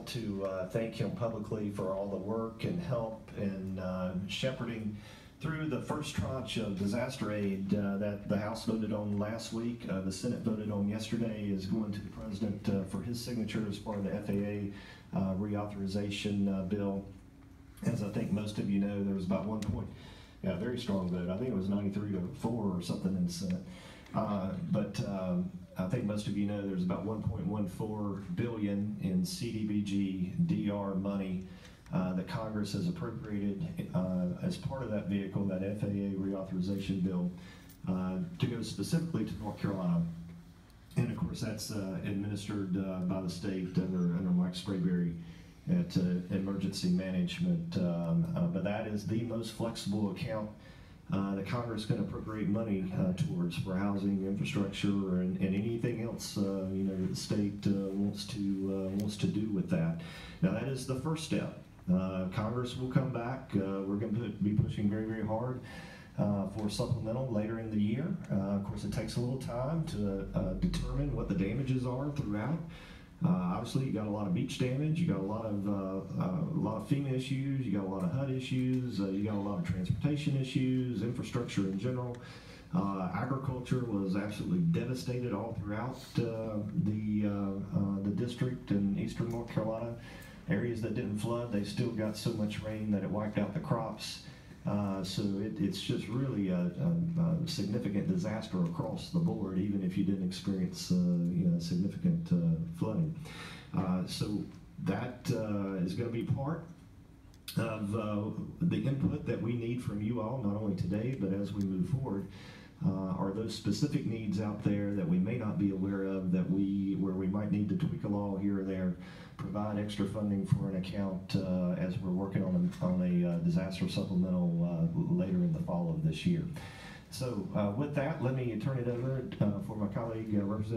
want to thank him publicly for all the work and help and shepherding through the first tranche of disaster aid that the House voted on last week. The Senate voted on yesterday is going to the President for his signature as part of the FAA reauthorization bill. As I think most of you know, there was about very strong vote. I think it was 93-4 or something in the Senate. But I think most of you know there's about $1.14 billion in CDBG DR money that Congress has appropriated as part of that vehicle, that FAA reauthorization bill, to go specifically to North Carolina. And of course, that's administered by the state under Mike Sprayberry at emergency management. But that is the most flexible account that Congress can appropriate money towards for housing, infrastructure, and anything else that the state wants to do with that. Now that is the first step. Congress will come back. We're going to be pushing very, very hard for supplemental later in the year. Of course, it takes a little time to determine what the damages are throughout. Obviously, you got a lot of beach damage. You got a lot of FEMA issues. You got a lot of HUD issues. You got a lot of transportation issues, infrastructure in general. Agriculture was absolutely devastated all throughout the district in eastern North Carolina. Areas that didn't flood, they still got so much rain that it wiped out the crops. So it's just really a significant disaster across the board, even if you didn't experience significant flooding. So that is going to be part of the input that we need from you all, not only today, but as we move forward. Are those specific needs out there that we may not be aware of, where we might need to tweak a law here or there, provide extra funding for an account as we're working on a disaster supplemental later in the fall of this year. So with that, let me turn it over for my colleague, Representative